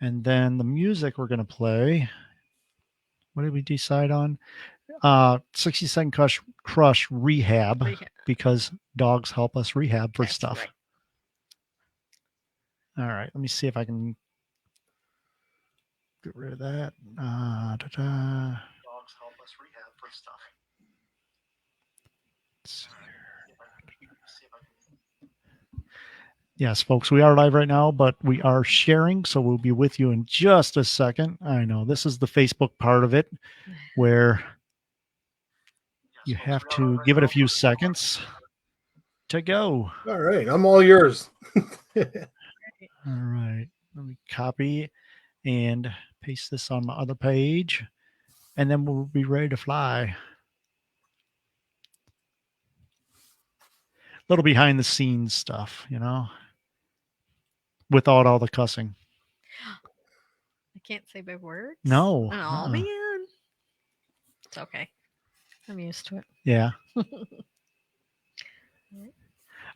And then the music we're going to play. What did we decide on? 60-second crush rehab, because dogs help us rehab for stuff. Right. All right. Let me see if I can get rid of that. Dogs help us rehab for stuff. Yes, folks, we are live right now, but we are sharing, so we'll be with you in just a second. I know this is the Facebook part of it where you have to give it a few seconds to go. All right, I'm all yours. All right, let me copy and paste this on my other page, and then we'll be ready to fly. Little behind the scenes stuff, without all the cussing. I can't say big words. No. Oh, man. It's okay. I'm used to it. Yeah.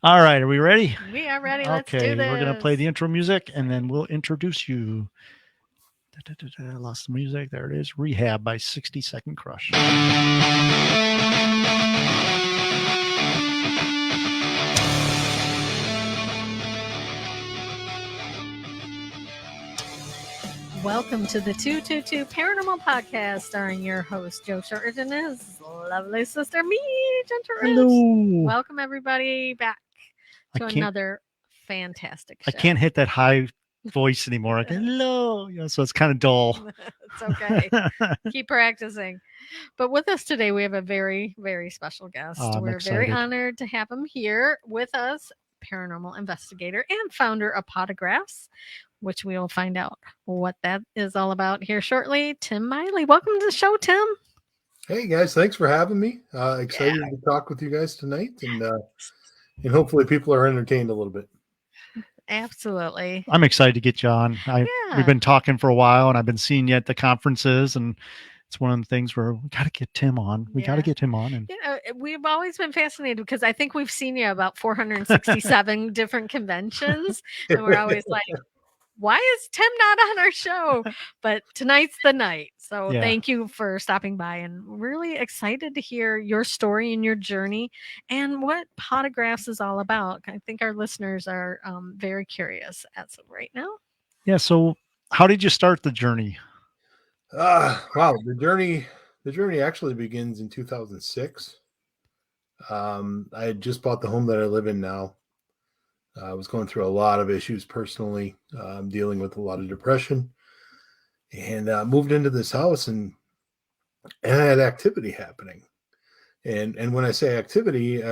All right. Are we ready? We are ready. Let's do this. We're going to play the intro music and then we'll introduce you. I lost the music. There it is. Rehab by 60-Second Crush. Welcome to the 222 Paranormal Podcast, starring your host, Joe Shortridge, and his lovely sister, me, Shortridge. Hello. Welcome, everybody, back to another fantastic show. I can't hit that high voice anymore. Hello. So it's kind of dull. It's okay. Keep practicing. But with us today, we have a very, very special guest. We're very honored to have him here with us, paranormal investigator and founder of Potographs, which we will find out what that is all about here shortly. Tim Maile. Welcome to the show, Tim. Hey, guys. Thanks for having me. Excited to talk with you guys tonight. And hopefully people are entertained a little bit. Absolutely. I'm excited to get you on. We've been talking for a while, and I've been seeing you at the conferences, and it's one of the things where we got to get Tim on. We got to get him on. And we've always been fascinated because I think we've seen you about 467 different conventions, and we're always like, why is Tim not on our show? But tonight's the night. So Thank you for stopping by, and really excited to hear your story and your journey and what Potographs is all about. I think our listeners are very curious as of right now. Yeah. So how did you start the journey? Wow. The journey actually begins in 2006. I had just bought the home that I live in now. I was going through a lot of issues personally, dealing with a lot of depression, and moved into this house and I had activity happening. And when I say activity,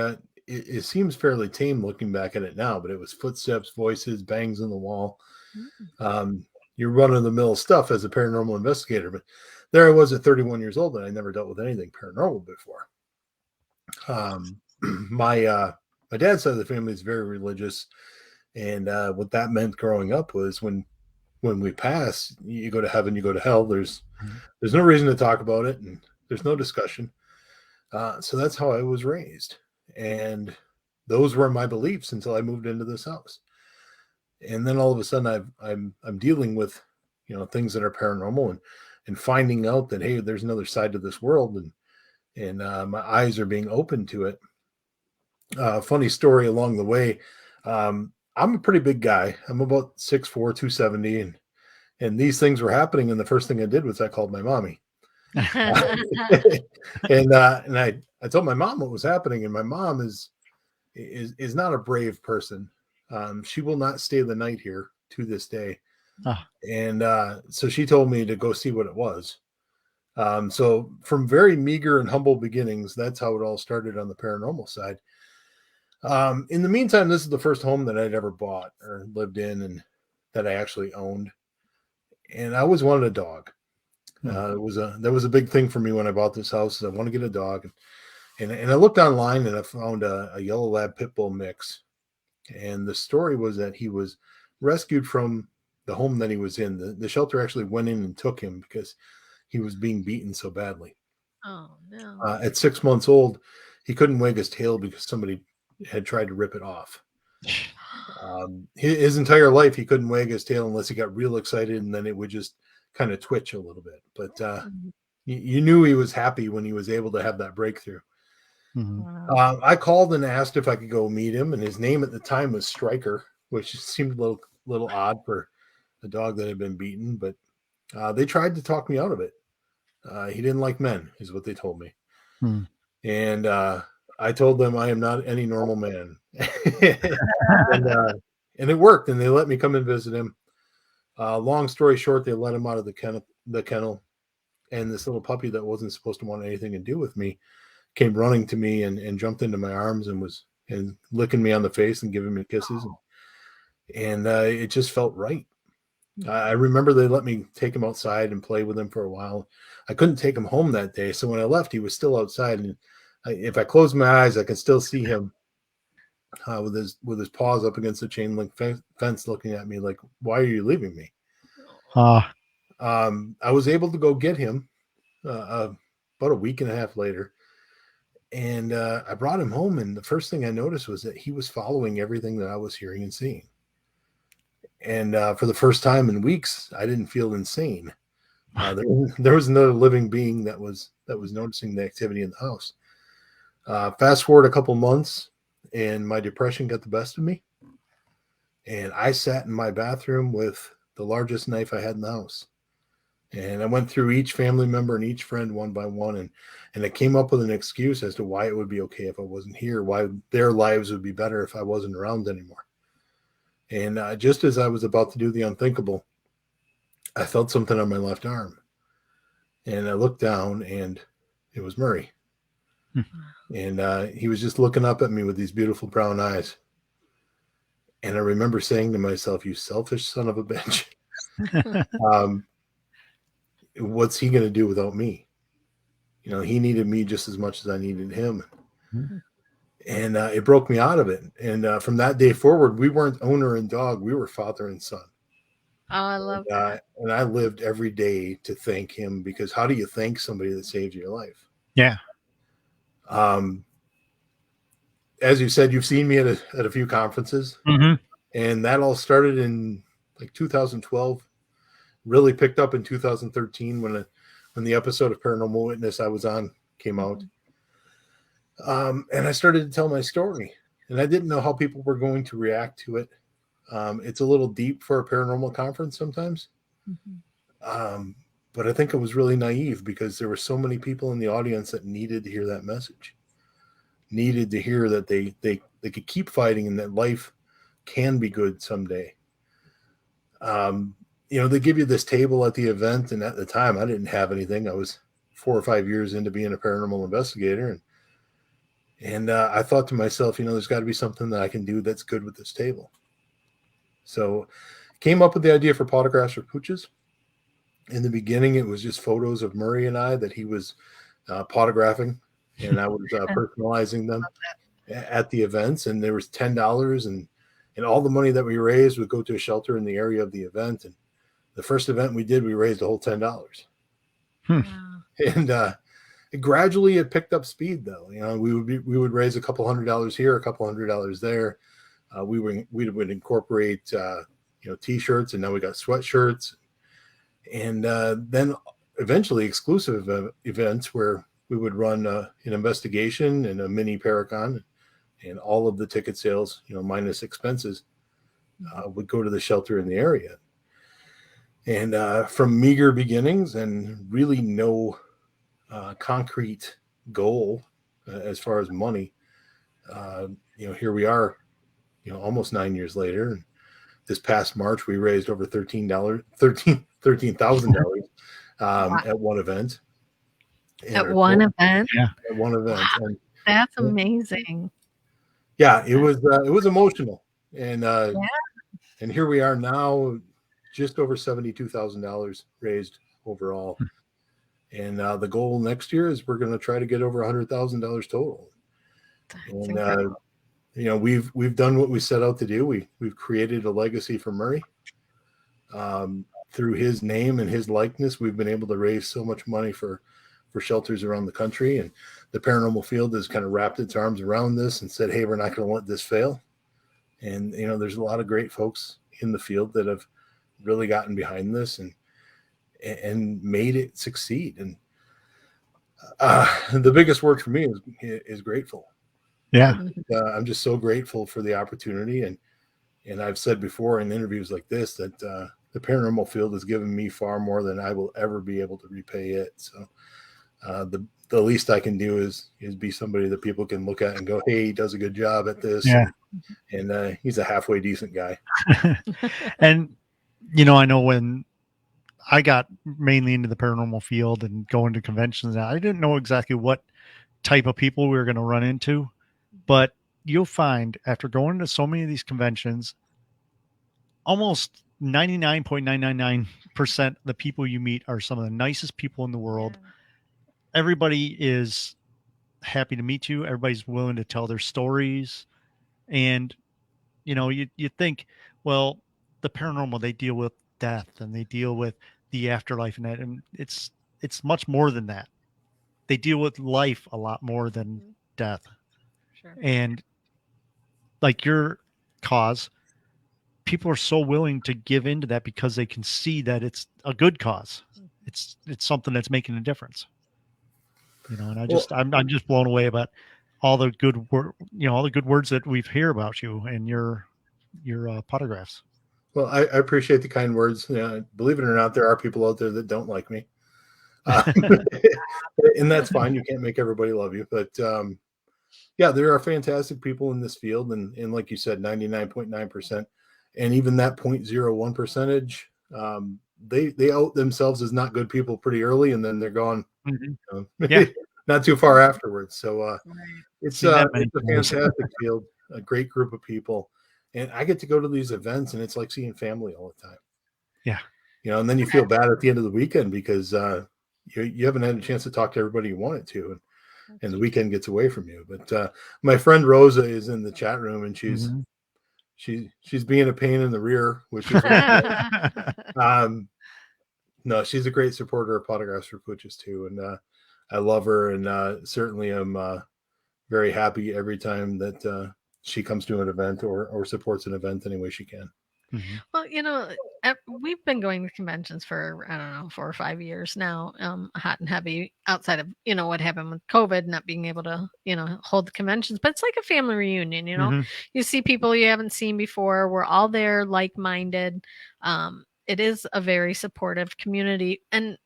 it seems fairly tame looking back at it now, but it was footsteps, voices, bangs on the wall. Your run-of-the-mill stuff as a paranormal investigator. But there I was at 31 years old, and I never dealt with anything paranormal before. My dad's side of the family is very religious, and what that meant growing up was when we pass, you go to heaven, you go to hell. There's no reason to talk about it, and there's no discussion. So that's how I was raised, and those were my beliefs until I moved into this house. And then all of a sudden, I'm dealing with things that are paranormal and finding out that hey, there's another side to this world, and my eyes are being opened to it. Funny story along the way. I'm a pretty big guy. I'm about 6'4", 270, and these things were happening. And the first thing I did was I called my mommy, and I told my mom what was happening. And my mom is not a brave person. She will not stay the night here to this day. And so she told me to go see what it was. So from very meager and humble beginnings, that's how it all started on the paranormal side. In the meantime, this is the first home that I'd ever bought or lived in and that I actually owned. And I always wanted a dog. That was a big thing for me when I bought this house. I want to get a dog. And I looked online and I found a yellow lab pit bull mix. And the story was that he was rescued from the home that he was in. The shelter actually went in and took him because he was being beaten so badly. Oh, no. At 6 months old, he couldn't wag his tail because somebody had tried to rip it off. His entire life, he couldn't wag his tail unless he got real excited, and then it would just kind of twitch a little bit. But you knew he was happy when he was able to have that breakthrough. Mm-hmm. I called and asked if I could go meet him, and his name at the time was Striker, which seemed a little odd for a dog that had been beaten. But they tried to talk me out of it. He didn't like men, is what they told me. Hmm. And I told them I am not any normal man. and it worked, and they let me come and visit him. Long story short, they let him out of the kennel, and this little puppy that wasn't supposed to want anything to do with me came running to me and jumped into my arms and licking me on the face and giving me kisses. And it just felt right. I remember they let me take him outside and play with him for a while. I couldn't take him home that day. So when I left, he was still outside. And if I close my eyes, I can still see him with his paws up against the chain link fence looking at me like, why are you leaving me? I was able to go get him about a week and a half later. And I brought him home. And the first thing I noticed was that he was following everything that I was hearing and seeing. And for the first time in weeks, I didn't feel insane. There was another living being that was noticing the activity in the house. Fast forward a couple months, and my depression got the best of me. And I sat in my bathroom with the largest knife I had in the house. And I went through each family member and each friend one by one. And I came up with an excuse as to why it would be okay if I wasn't here, why their lives would be better if I wasn't around anymore. And just as I was about to do the unthinkable, I felt something on my left arm. And I looked down, and it was Murray. And he was just looking up at me with these beautiful brown eyes. And I remember saying to myself, you selfish son of a bitch. What's he going to do without me? You know, he needed me just as much as I needed him. And it broke me out of it. And from that day forward, we weren't owner and dog. We were father and son. Oh, I love that. And I lived every day to thank him, because how do you thank somebody that saved your life? Yeah. As you said, you've seen me at a few conferences. Mm-hmm. And that all started in like 2012, really picked up in 2013 when the episode of Paranormal Witness I was on came out. And I started to tell my story, and I didn't know how people were going to react to it. It's a little deep for a paranormal conference sometimes. But I think it was really naive, because there were so many people in the audience that needed to hear that message, needed to hear that they could keep fighting and that life can be good someday. They give you this table at the event, and at the time I didn't have anything. I was 4 or 5 years into being a paranormal investigator, and I thought to myself, there's got to be something that I can do that's good with this table. So came up with the idea for photographs for Pooches. In the beginning, it was just photos of Murray and I that he was photographing, and I was personalizing them at the events. And there was $10, and all the money that we raised would go to a shelter in the area of the event. And the first event we did, we raised a whole $10. Wow. And gradually it picked up speed, though. We would raise a couple $100 here, a couple $100 there. We would incorporate t-shirts, and now we got sweatshirts, and then eventually exclusive events where we would run an investigation and a mini Paracon, and all of the ticket sales, minus expenses, would go to the shelter in the area. And from meager beginnings and really no concrete goal as far as money, here we are, almost 9 years later. And this past March, we raised over $13,000 at one event. At one event? Yeah. At one event. Wow. And, that's amazing. Yeah, it was emotional. And and here we are now, just over $72,000 raised overall. And the goal next year is we're going to try to get over $100,000 total. And we've done what we set out to do. We've created a legacy for Murray. Through his name and his likeness, we've been able to raise so much money for shelters around the country. And the paranormal field has kind of wrapped its arms around this and said, hey, we're not going to let this fail. And, there's a lot of great folks in the field that have really gotten behind this and made it succeed. And the biggest word for me is grateful. Yeah. I'm just so grateful for the opportunity. And I've said before in interviews like this that the paranormal field has given me far more than I will ever be able to repay it. So the least I can do is be somebody that people can look at and go, hey, he does a good job at this. Yeah. And he's a halfway decent guy. And, I know when I got mainly into the paranormal field and going to conventions, I didn't know exactly what type of people we were going to run into, but you'll find after going to so many of these conventions, almost 99.999% of the people you meet are some of the nicest people in the world. Yeah. Everybody is happy to meet you. Everybody's willing to tell their stories. And, you think, well, the paranormal, they deal with death and they deal with the afterlife and that. And it's much more than that. They deal with life a lot more than death. Sure. And like your cause, people are so willing to give into that because they can see that it's a good cause. It's something that's making a difference. And I'm just blown away about all the good all the good words that we've heard about you and your photographs. Well, I appreciate the kind words. Believe it or not, there are people out there that don't like me. And that's fine. You can't make everybody love you. But yeah, there are fantastic people in this field. And like you said, 99.9%. And even that 0.01 percentage, they out themselves as not good people pretty early, and then they're gone. Yeah. Not too far afterwards. So it's a fantastic field, a great group of people. And I get to go to these events, and it's like seeing family all the time. Yeah. And then you feel bad at the end of the weekend because you haven't had a chance to talk to everybody you wanted to, and the weekend gets away from you. But my friend Rosa is in the chat room, and she's being a pain in the rear, which is no, she's a great supporter of Photographs for Pooches too, and I love her, and certainly am very happy every time that she comes to an event or supports an event any way she can. Mm-hmm. Well, we've been going to conventions for, I don't know, 4 or 5 years now, hot and heavy, outside of, what happened with COVID, not being able to, hold the conventions. But it's like a family reunion, Mm-hmm. You see people you haven't seen before. We're all there like-minded. It is a very supportive community. And,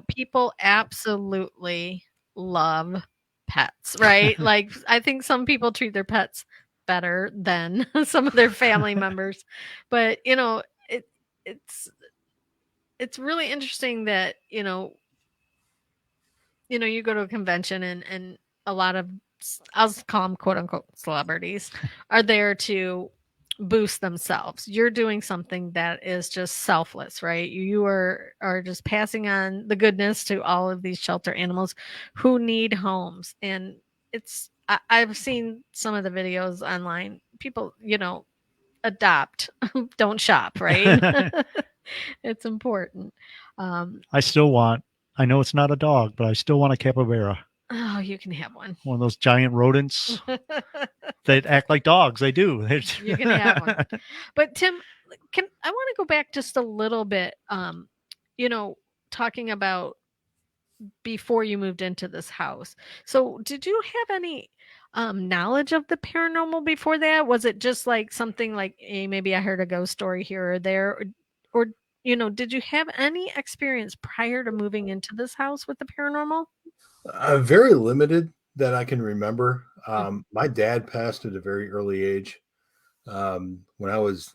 people absolutely love pets, right? Like, I think some people treat their pets better than some of their family members, but it's really interesting that you go to a convention and a lot of, I'll call them quote unquote celebrities, are there to boost themselves. You're doing something that is just selfless, right? You are just passing on the goodness to all of these shelter animals who need homes. And I've seen some of the videos online. People, adopt, don't shop, right? It's important. I know it's not a dog, but I still want a capybara. Oh, you can have one. One of those giant rodents that act like dogs. They do. You can have one. But Tim, I want to go back just a little bit, talking about before you moved into this house. So did you have any knowledge of the paranormal before that? Was it just like something like, hey, maybe I heard a ghost story here or there, or did you have any experience prior to moving into this house with the paranormal? Very limited that I can remember. My dad passed at a very early age. When I was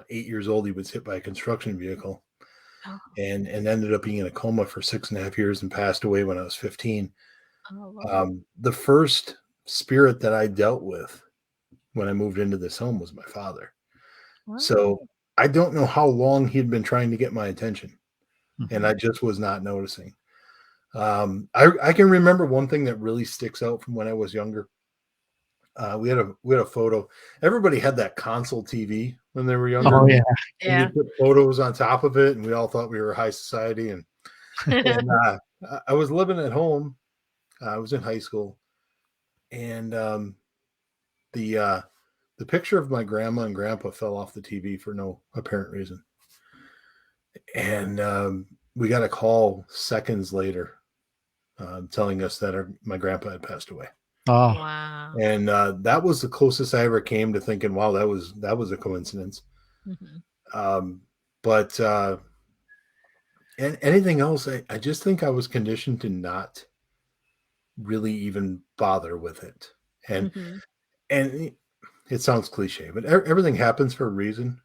8 years old, he was hit by a construction vehicle and ended up being in a coma for 6.5 years and passed away when I was 15. The first spirit that I dealt with when I moved into this home was my father. Wow. So I don't know how long he'd been trying to get my attention, and I just was not noticing. I can remember one thing that really sticks out from when I was younger. We had a photo. Everybody had that console TV when they were younger. Oh yeah. And you put photos on top of it, and we all thought we were high society. And I was living at home. I was in high school, and the the picture of my grandma and grandpa fell off the TV for no apparent reason. And we got a call seconds later telling us that my grandpa had passed away. Oh, Wow. And that was the closest I ever came to thinking, wow, that was a coincidence. But and anything else, I just think I was conditioned to not really even bother with it. And it sounds cliche, but everything happens for a reason.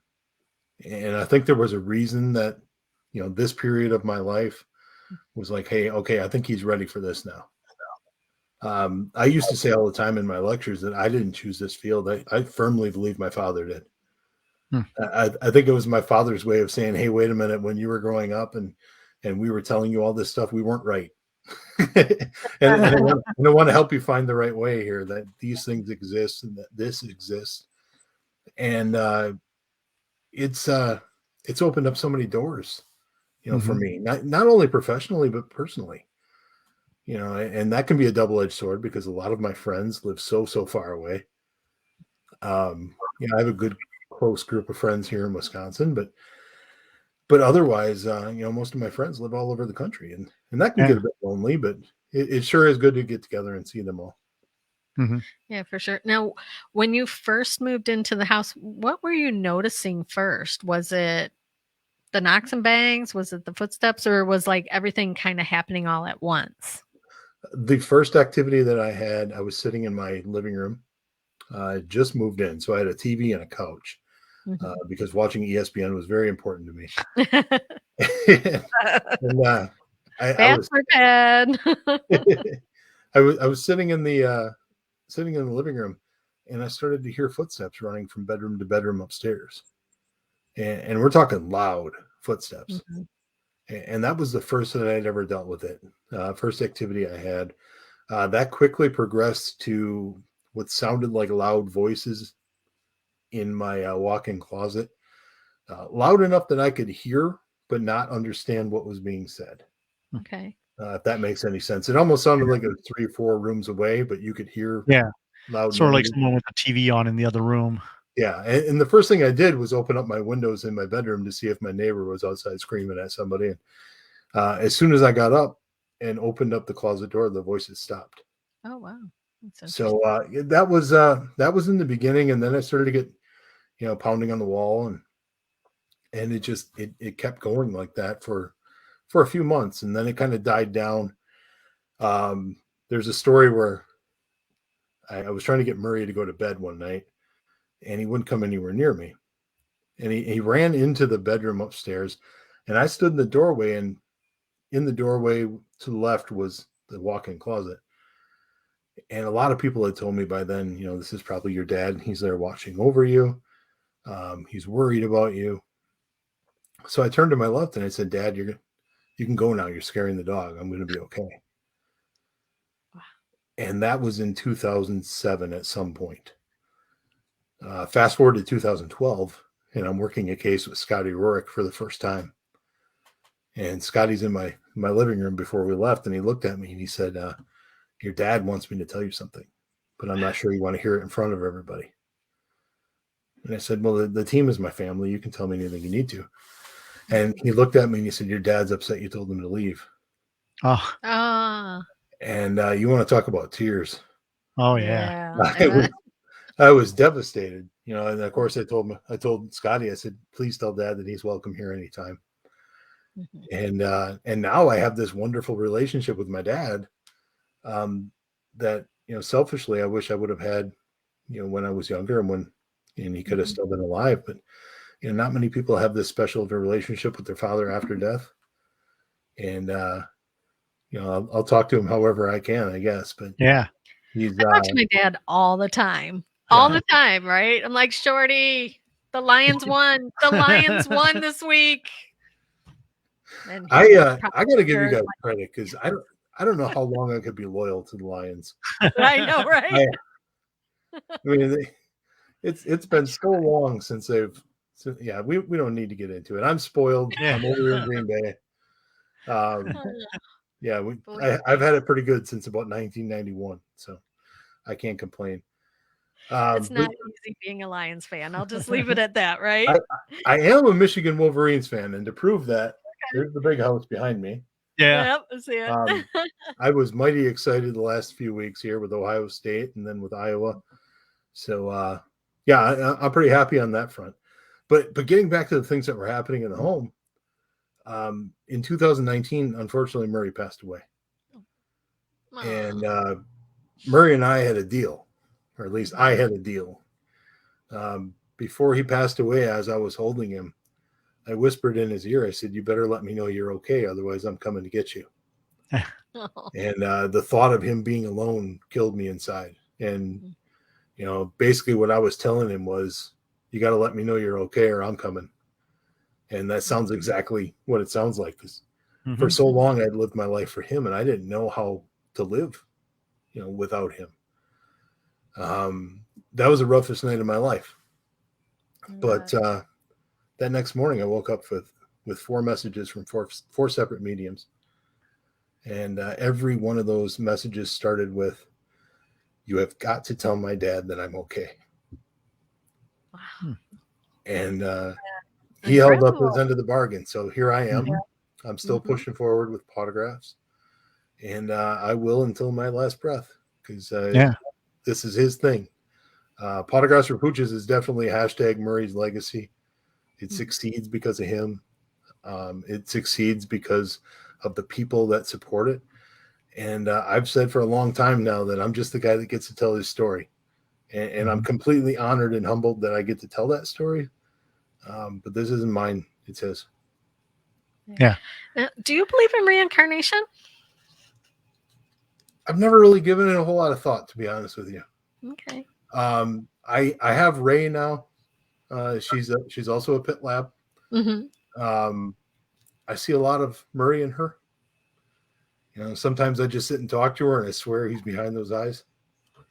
And I think there was a reason that, this period of my life was like, hey, okay, I think he's ready for this now. I used to say all the time in my lectures that I didn't choose this field. I firmly believe my father did. I think it was my father's way of saying, hey, wait a minute, when you were growing up and we were telling you all this stuff, we weren't right. and I want to help you find the right way here, that these things exist and that this exists. And it's opened up so many doors, for me, not only professionally, but personally. And that can be a double-edged sword because a lot of my friends live so far away. I have a good close group of friends here in Wisconsin, but otherwise, most of my friends live all over the country, and that can get a bit lonely, but it sure is good to get together and see them all. Yeah, for sure. Now, when you first moved into the house, what were you noticing first? Was it the knocks and bangs? Was it the footsteps, or was like everything kind of happening all at once? The first activity that I was sitting in my living room. I just moved in, so I had a TV and a couch because watching ESPN was very important to me. And I was bad. I was sitting in the living room, and I started to hear footsteps running from bedroom to bedroom upstairs, and we're talking loud footsteps. And that was the first that I'd ever dealt with it. First activity I had. That quickly progressed to what sounded like loud voices in my walk-in closet. Loud enough that I could hear, but not understand what was being said. Okay. If that makes any sense. It almost sounded like it was 3 or 4 rooms away, but you could hear loud sort of like noises. someone with a TV on in the other room. Yeah. And the first thing I did was open up my windows in my bedroom to see if my neighbor was outside screaming at somebody. And as soon as I got up and opened up the closet door, the voices stopped. Oh, wow. So that was in the beginning. And then I started to get, pounding on the wall, and it just, it kept going like that for a few months. And then it kind of died down. There's a story where I was trying to get Murray to go to bed one night, and he wouldn't come anywhere near me. And he ran into the bedroom upstairs, and I stood in the doorway, and in the doorway to the left was the walk-in closet. And a lot of people had told me by then, this is probably your dad. He's there watching over you. He's worried about you. So I turned to my left and I said, Dad, you can go now. You're scaring the dog. I'm going to be okay. Wow. And that was in 2007 at some point. Fast forward to 2012, and I'm working a case with Scotty Rorick for the first time. And Scotty's in my living room before we left, and he looked at me and he said, your dad wants me to tell you something, but I'm not sure you want to hear it in front of everybody. And I said, well, the team is my family. You can tell me anything you need to. And he looked at me and he said, your dad's upset you told him to leave. Oh. And you want to talk about tears. Oh, yeah. I was devastated, and of course I told Scotty, I said, please tell Dad that he's welcome here anytime. And now I have this wonderful relationship with my dad that, selfishly, I wish I would have had, when I was younger and he could have still been alive. But, not many people have this special of a relationship with their father after death. And, I'll talk to him however I can, I guess. But yeah, I talk to my dad all the time. All the time, right? I'm like, Shorty, the Lions won. The Lions won this week. And I got to give you guys credit because I don't know how long I could be loyal to the Lions. I know, right? I mean, it's been so long since they've. So, yeah, we don't need to get into it. I'm spoiled. Yeah. I'm over in Green Bay. Yeah, I've had it pretty good since about 1991, so I can't complain. It's not easy being a Lions fan. I'll just leave it at that, right? I am a Michigan Wolverines fan, and to prove that, there's the big house behind me. Yeah. Yep, I see it. I was mighty excited the last few weeks here with Ohio State and then with Iowa. So, yeah, I'm pretty happy on that front. But getting back to the things that were happening in the home, in 2019, unfortunately, Murray passed away. And Murray and I had a deal, or at least I had a deal. Before he passed away, as I was holding him, I whispered in his ear, I said, "You better let me know you're okay. Otherwise, I'm coming to get you." And the thought of him being alone killed me inside. And, basically what I was telling him was, you got to let me know you're okay or I'm coming. And that sounds exactly what it sounds like. Because for so long, I'd lived my life for him, and I didn't know how to live, without him. That was the roughest night of my life. But that next morning, I woke up with 4 messages from four separate mediums. And every one of those messages started with, "You have got to tell my dad that I'm okay." Wow. And he held up his end of the bargain. So here I am. Yeah. I'm still pushing forward with autographs. And I will until my last breath, because this is his thing. Autographs for Pooches is definitely hashtag Murray's legacy. It succeeds because of him. It succeeds because of the people that support it. And I've said for a long time now that I'm just the guy that gets to tell his story. And I'm completely honored and humbled that I get to tell that story. But this isn't mine. It's his. Yeah. Now, do you believe in reincarnation? I've never really given it a whole lot of thought, to be honest with you. Okay. I have Ray now. She's also a pit lab. I see a lot of Murray in her. Sometimes I just sit and talk to her, and I swear he's behind those eyes.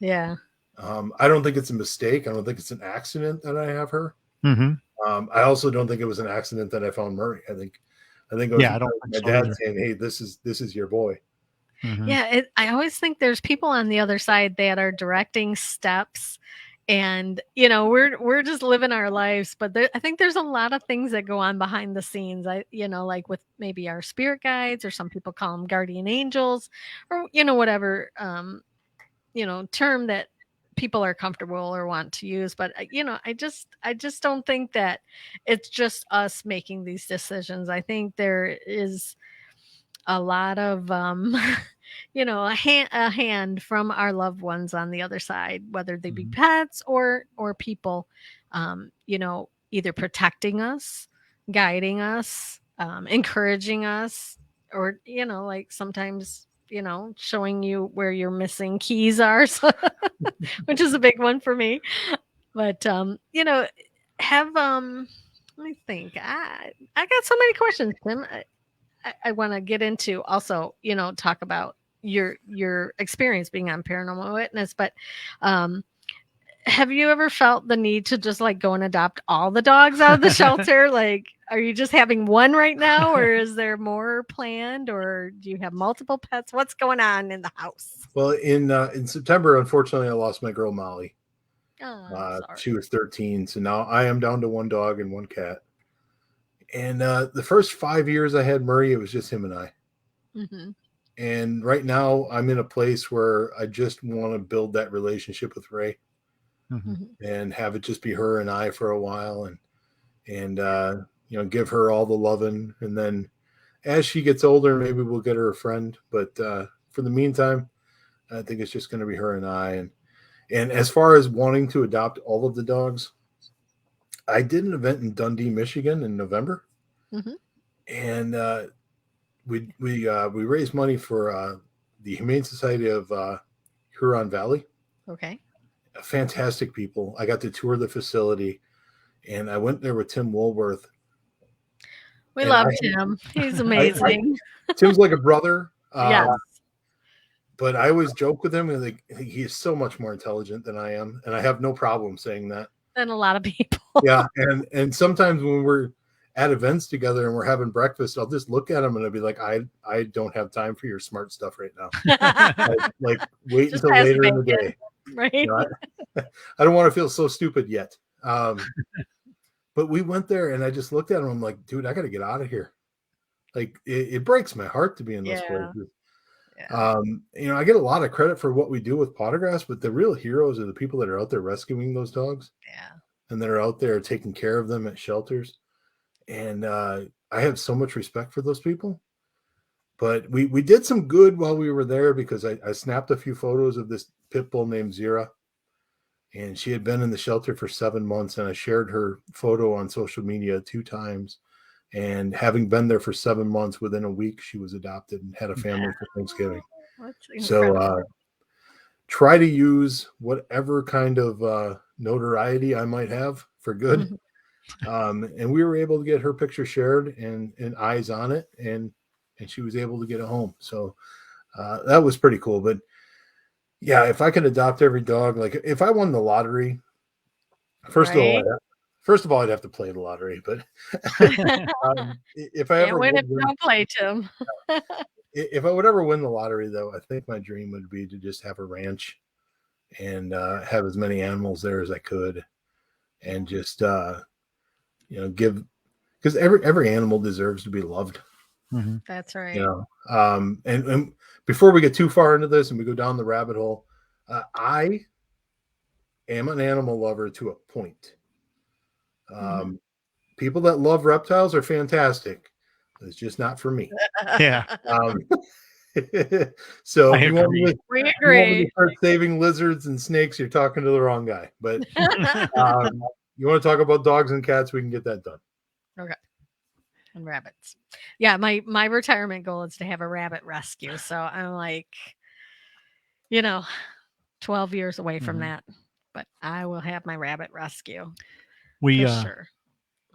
Yeah. I don't think it's a mistake. I don't think it's an accident that I have her. I also don't think it was an accident that I found Murray. I think it was my dad saying, "Hey, this is your boy." Yeah, I always think there's people on the other side that are directing steps, and we're just living our lives. But I think there's a lot of things that go on behind the scenes. Like with maybe our spirit guides, or some people call them guardian angels, or whatever term that people are comfortable or want to use. But I just don't think that it's just us making these decisions. I think there is a lot of a hand from our loved ones on the other side, whether they be pets or people, either protecting us, guiding us, encouraging us, or like sometimes showing you where your missing keys are, which is a big one for me. But have let me think. I got so many questions, Tim. I want to get into also, talk about your experience being on Paranormal Witness, but have you ever felt the need to just like go and adopt all the dogs out of the shelter? Like, are you just having one right now, or is there more planned, or do you have multiple pets? What's going on in the house? Well, in September, unfortunately, I lost my girl Molly. Oh, she was 13, so now I am down to 1 dog and 1 cat. And the first 5 years I had Murray, it was just him and I. And right now I'm in a place where I just want to build that relationship with Ray and have it just be her and I for a while, and give her all the loving. And then as she gets older, maybe we'll get her a friend. But for the meantime, I think it's just going to be her and I. And as far as wanting to adopt all of the dogs, I did an event in Dundee, Michigan in November, and we raised money for the Humane Society of Huron Valley. Okay. Fantastic people. I got to tour the facility, and I went there with Tim Woolworth. We love Tim. He's amazing. Tim's like a brother. Yes. But I always joke with him, and he is so much more intelligent than I am, and I have no problem saying that. Than a lot of people. Yeah, and sometimes when we're at events together and we're having breakfast, I'll just look at him and I'll be like, I don't have time for your smart stuff right now. like wait just until later in the day. Right. I don't want to feel so stupid yet. But we went there and I just looked at him. I'm like, dude, I got to get out of here. Like it breaks my heart to be in those places. Yeah. I get a lot of credit for what we do with Pottergrass, but the real heroes are the people that are out there rescuing those dogs. Yeah. And that are out there taking care of them at shelters. And I have so much respect for those people. But we did some good while we were there because I snapped a few photos of this pit bull named Zira. And she had been in the shelter for 7 months. And I shared her photo on social media 2 times. And having been there for 7 months, within a week, she was adopted and had a family for Thanksgiving. So try to use whatever kind of notoriety I might have for good. And we were able to get her picture shared and eyes on it. And she was able to get it home. So that was pretty cool. But yeah, if I could adopt every dog, like if I won the lottery, first of all, I'd have to play the lottery. But if I ever win, if you don't play, Tim. If I would ever win the lottery, though, I think my dream would be to just have a ranch and have as many animals there as I could, and just give, because every animal deserves to be loved. Mm-hmm. That's right. And before we get too far into this and we go down the rabbit hole, I am an animal lover to a point. People that love reptiles are fantastic. It's just not for me. Yeah. So if you want we agree. To start saving lizards and snakes, you're talking to the wrong guy. But you want to talk about dogs and cats, we can get that done. Okay. And rabbits. Yeah, my retirement goal is to have a rabbit rescue. So I'm like, 12 years away from that. But I will have my rabbit rescue. Sure.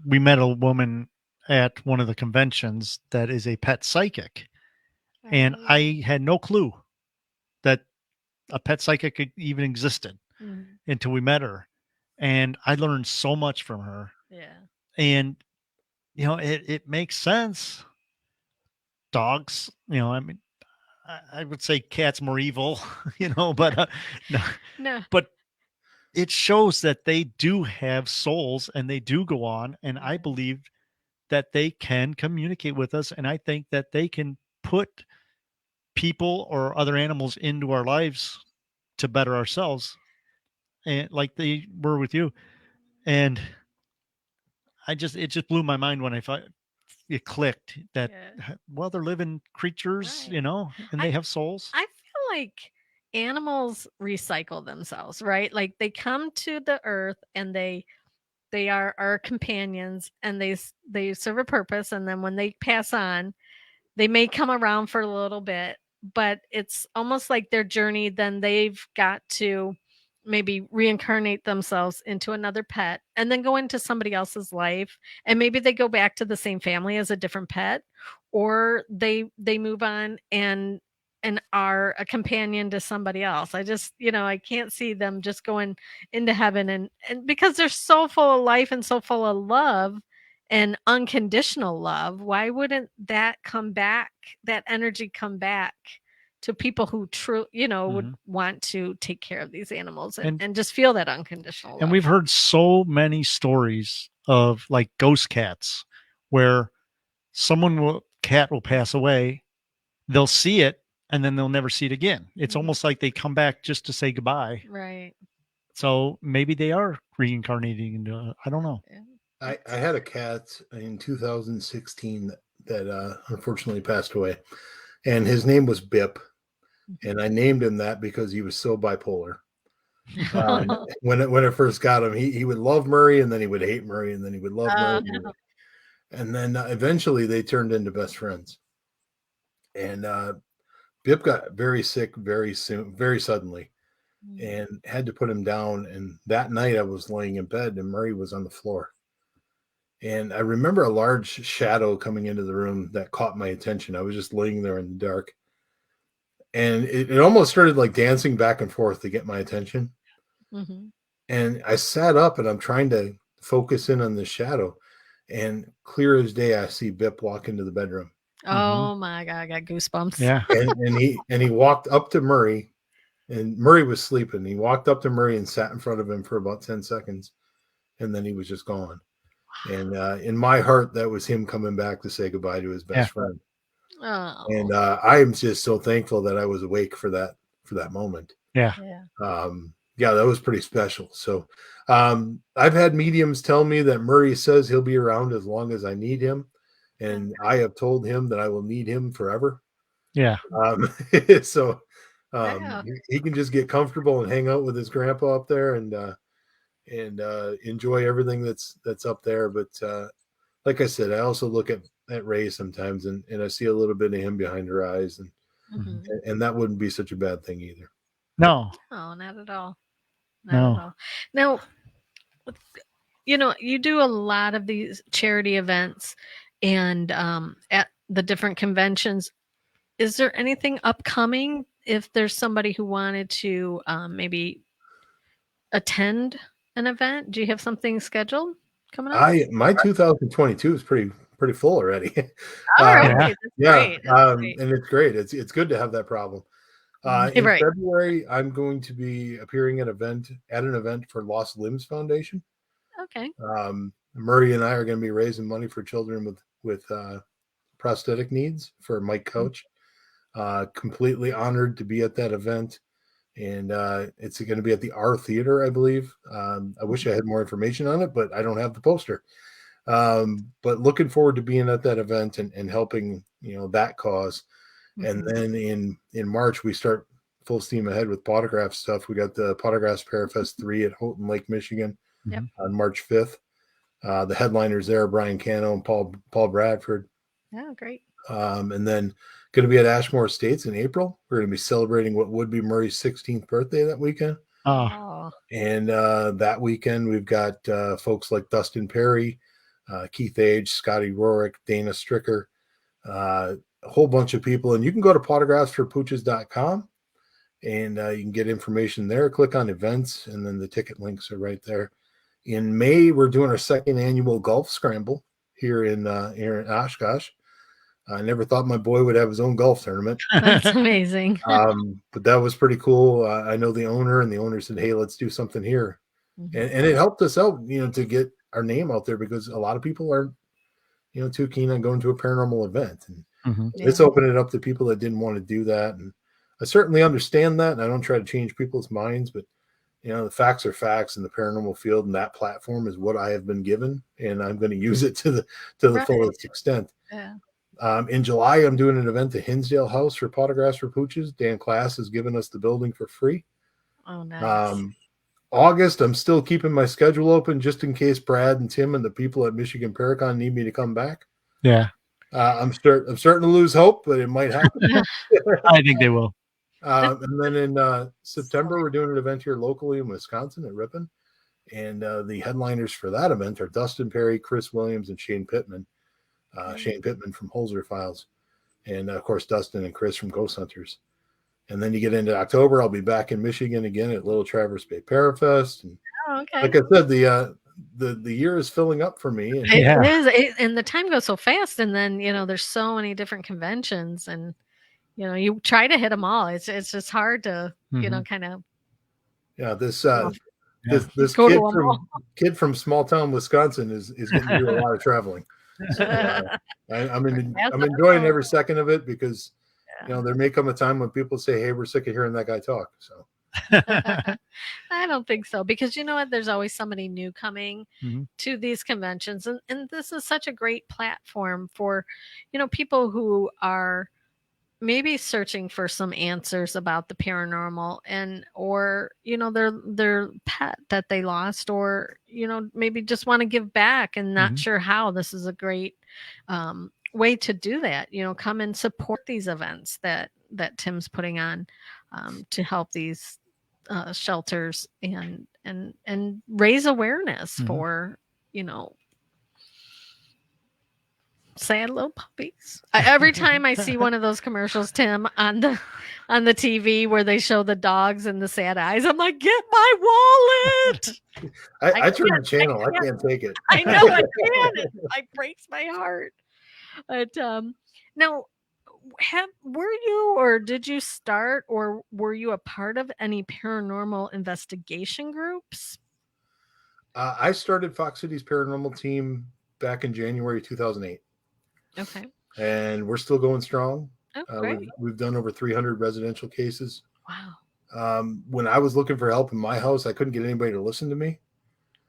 We met a woman at one of the conventions that is a pet psychic. And I had no clue that a pet psychic even existed until we met her. And I learned so much from her. Yeah. And, it makes sense. Dogs, I would say cats more evil, but no. But it shows that they do have souls and they do go on. And I believe that they can communicate with us. And I think that they can put people or other animals into our lives to better ourselves, and like they were with you. And it just blew my mind when I thought it clicked that, they're living creatures, and they have souls. I feel like animals recycle themselves, right? Like they come to the earth and they are our companions and they serve a purpose. And then when they pass on, they may come around for a little bit, but it's almost like their journey. Then they've got to maybe reincarnate themselves into another pet and then go into somebody else's life. And maybe they go back to the same family as a different pet, or they move on and are a companion to somebody else. I just, I can't see them just going into heaven and because they're so full of life and so full of love and unconditional love. Why wouldn't that come back? That energy come back to people who would want to take care of these animals and just feel that unconditional love. And we've heard so many stories of like ghost cats where cat will pass away. They'll see it and then they'll never see it again. It's almost like they come back just to say goodbye. Right. So maybe they are reincarnating into, I don't know. I had a cat in 2016 that unfortunately passed away, and his name was Bip. And I named him that because he was so bipolar. When I first got him, he would love Murray and then he would hate Murray and then he would love Murray. No. And then eventually they turned into best friends. And Bip got very sick very soon, very suddenly, and had to put him down. And that night I was laying in bed and Murray was on the floor. And I remember a large shadow coming into the room that caught my attention. I was just laying there in the dark. And it almost started like dancing back and forth to get my attention. And I sat up and I'm trying to focus in on the shadow. And clear as day, I see Bip walk into the bedroom. Oh my God, I got goosebumps. Yeah. And he walked up to Murray And Murray was sleeping. He walked up to Murray and sat in front of him for about 10 seconds. And then he was just gone. And in my heart, that was him coming back to say goodbye to his best friend. Oh. And I am just so thankful that I was awake for that moment. Yeah. That was pretty special. So I've had mediums tell me that Murray says he'll be around as long as I need him. And I have told him that I will need him forever. Yeah. So he can just get comfortable and hang out with his grandpa up there and enjoy everything that's up there. But like I said, I also look at Ray sometimes and I see a little bit of him behind her eyes, and that wouldn't be such a bad thing either. No. Oh, not at all. Not at all. Now, you do a lot of these charity events and at the different conventions. Is there anything upcoming if there's somebody who wanted to maybe attend an event? Do you have something scheduled coming up? My 2022 is pretty full already. All right. Great. And it's great. It's good to have that problem. In February, I'm going to be appearing at an event for Lost Limbs Foundation. Okay. Murray and I are going to be raising money for children with prosthetic needs for Mike Coach. Completely honored to be at that event. And it's going to be at the R Theater, I believe. I wish I had more information on it, but I don't have the poster. But looking forward to being at that event and helping, that cause. And then in March, we start full steam ahead with Potograph stuff. We got the Potograph Parafest 3 at Houghton Lake, Michigan on March 5th. The headliners there are Brian Cano and Paul Bradford. Oh, great. And then going to be at Ashmore Estates in April. We're going to be celebrating what would be Murray's 16th birthday that weekend. Oh. And that weekend, we've got folks like Dustin Perry, Keith Age, Scotty Rorick, Dana Stricker, a whole bunch of people. And you can go to photographsforpooches.com and you can get information there. Click on events, and then the ticket links are right there. In May, we're doing our second annual golf scramble here in Oshkosh. I never thought my boy would have his own golf tournament. That's amazing. But that was pretty cool. I know the owner, and the owner said, "Hey, let's do something here." And it helped us out, to get our name out there, because a lot of people aren't, too keen on going to a paranormal event. And it's opening it up to people that didn't want to do that. And I certainly understand that. And I don't try to change people's minds, but the facts are facts in the paranormal field, and that platform is what I have been given, and I'm going to use it to the fullest extent. Yeah. In July, I'm doing an event at Hinsdale House for Photographs for Pooches. Dan Class has given us the building for free. Oh, nice. August, I'm still keeping my schedule open just in case Brad and Tim and the people at Michigan Paracon need me to come back. Yeah. I'm starting to lose hope, but it might happen. I think they will. And then in September, we're doing an event here locally in Wisconsin at Ripon. And the headliners for that event are Dustin Perry, Chris Williams, and Shane Pittman. Shane Pittman from Holzer Files. And, of course, Dustin and Chris from Ghost Hunters. And then you get into October, I'll be back in Michigan again at Little Traverse Bay Parafest. And like I said, the year is filling up for me. And it is. And the time goes so fast. And then, there's so many different conventions, and, you try to hit them all. It's just hard to, kind of. Yeah, this kid from small town Wisconsin is getting to do a lot of traveling. So, I'm enjoying every second of it, because there may come a time when people say, "Hey, we're sick of hearing that guy talk." So I don't think so, because you know what? There's always somebody new coming to these conventions, and this is such a great platform for people who are maybe searching for some answers about the paranormal, or their pet that they lost, or maybe just want to give back and not sure how. This is a great way to do that. Come and support these events that Tim's putting on to help these shelters and raise awareness for sad little puppies. Every time I see one of those commercials, Tim, on the TV where they show the dogs and the sad eyes, I'm like, get my wallet. I turn the channel. I can't take it. I know I can't. It breaks my heart. But now, were you, or did you start, or were you a part of any paranormal investigation groups? I started Fox City's paranormal team back in January 2008. Okay. And we're still going strong. Oh, great. We've done over 300 residential cases. Wow. When I was looking for help in my house, I couldn't get anybody to listen to me.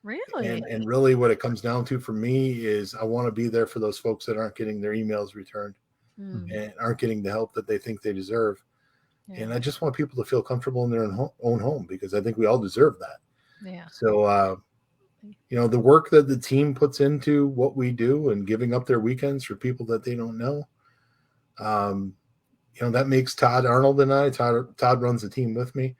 Really? And really what it comes down to for me is I want to be there for those folks that aren't getting their emails returned and aren't getting the help that they think they deserve. Yeah. And I just want people to feel comfortable in their own home, because I think we all deserve that. Yeah. So, the work that the team puts into what we do and giving up their weekends for people that they don't know, that makes Todd Arnold and I, Todd runs the team with me.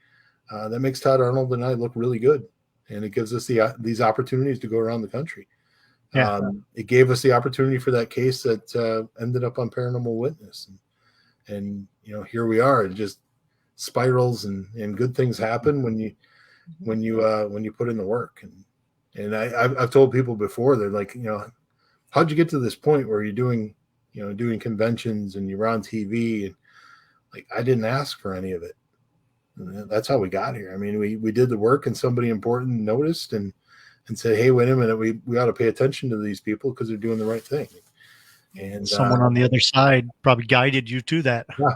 That makes Todd Arnold and I look really good. And it gives us these opportunities to go around the country. Yeah. It gave us the opportunity for that case that ended up on Paranormal Witness. And here we are. It just spirals and good things happen when you put in the work. And I've told people before, they're like, how'd you get to this point where you're doing conventions and you're on TV? And like, I didn't ask for any of it. And that's how we got here. I mean, we did the work, and somebody important noticed and said, hey, wait a minute, we ought to pay attention to these people because they're doing the right thing. And someone on the other side probably guided you to that. Yeah.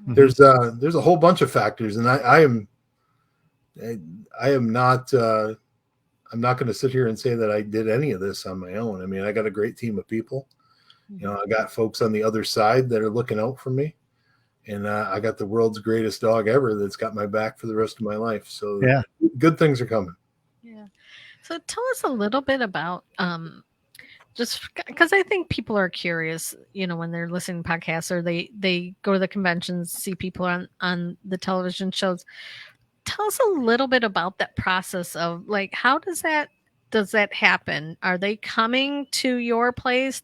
There's a whole bunch of factors, and I am not I'm not going to sit here and say that I did any of this on my own. I mean, I got a great team of people. I got folks on the other side that are looking out for me. And I got the world's greatest dog ever that's got my back for the rest of my life. So yeah, good things are coming. Yeah. So tell us a little bit about, just because I think people are curious, when they're listening to podcasts or they go to the conventions, see people on the television shows. Tell us a little bit about that process of, like, how does that happen? Are they coming to your place